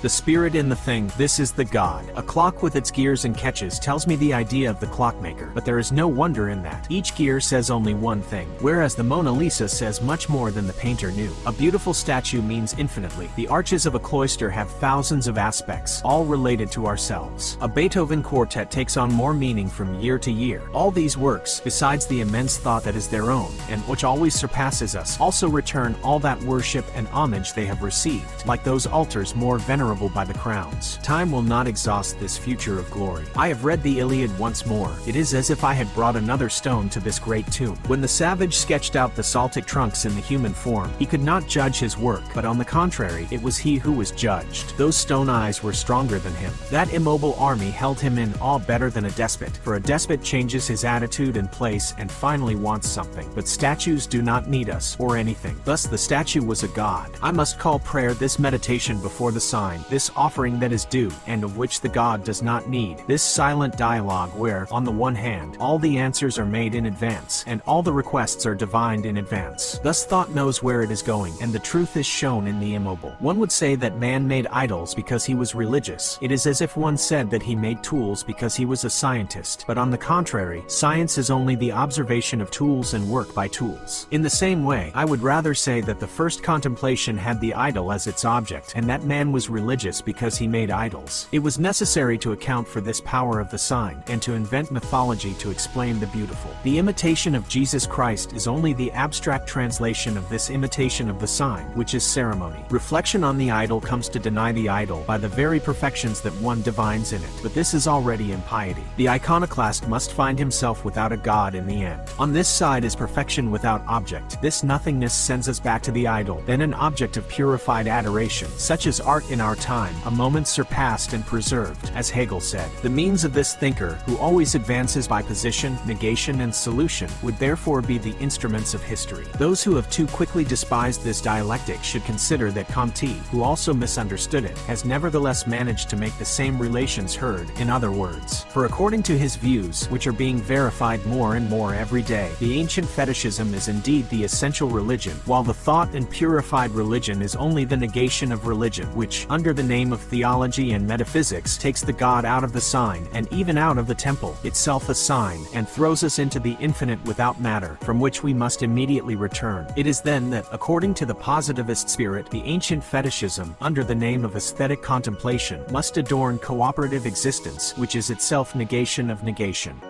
The spirit in the thing, this is the God. A clock with its gears and catches tells me the idea of the clockmaker, but there is no wonder in that. Each gear says only one thing, whereas the Mona Lisa says much more than the painter knew. A beautiful statue means infinitely. The arches of a cloister have thousands of aspects, all related to ourselves. A Beethoven quartet takes on more meaning from year to year. All these works, besides the immense thought that is their own, and which always surpasses us, also return all that worship and homage they have received, like those altars more venerable by the crowns. Time will not exhaust this future of glory. I have read the Iliad once more. It is as if I had brought another stone to this great tomb. When the savage sketched out the Saltic trunks in the human form, he could not judge his work, but on the contrary, it was he who was judged. Those stone eyes were stronger than him. That immobile army held him in awe better than a despot, for a despot changes his attitude and place and finally wants something. But statues do not need us, or anything. Thus the statue was a god. I must call prayer this meditation before the sign, this offering that is due, and of which the god does not need, this silent dialogue where, on the one hand, all the answers are made in advance, and all the requests are divined in advance. Thus thought knows where it is going, and the truth is shown in the immobile. One would say that man made idols because he was religious. It is as if one said that he made tools because he was a scientist, but on the contrary, science is only the observation of tools and work by tools. In the same way, I would rather say that the first contemplation had the idol as its object, and that man was religious because he made idols. It was necessary to account for this power of the sign, and to invent mythology to explain the beautiful. The imitation of Jesus Christ is only the abstract translation of this imitation of the sign, which is ceremony. Reflection on the idol comes to deny the idol by the very perfections that one divines in it, but this is already impiety. The iconoclast must find himself without a god in the end. On this side is perfection without object. This nothingness sends us back to the idol, then an object of purified adoration, such as art in our time, a moment surpassed and preserved, as Hegel said. The means of this thinker, who always advances by position, negation and solution, would therefore be the instruments of history. Those who have too quickly despised this dialectic should consider that Comte, who also misunderstood it, has nevertheless managed to make the same relations heard, in other words. For according to his views, which are being verified more and more every day, the ancient fetishism is indeed the essential religion, while the thought and purified religion is only the negation of religion, which, under the name of theology and metaphysics, takes the God out of the sign, and even out of the temple, itself a sign, and throws us into the infinite without matter, from which we must immediately return. It is then that, according to the positivist spirit, the ancient fetishism, under the name of aesthetic contemplation, must adorn cooperative existence, which is itself negation of negation.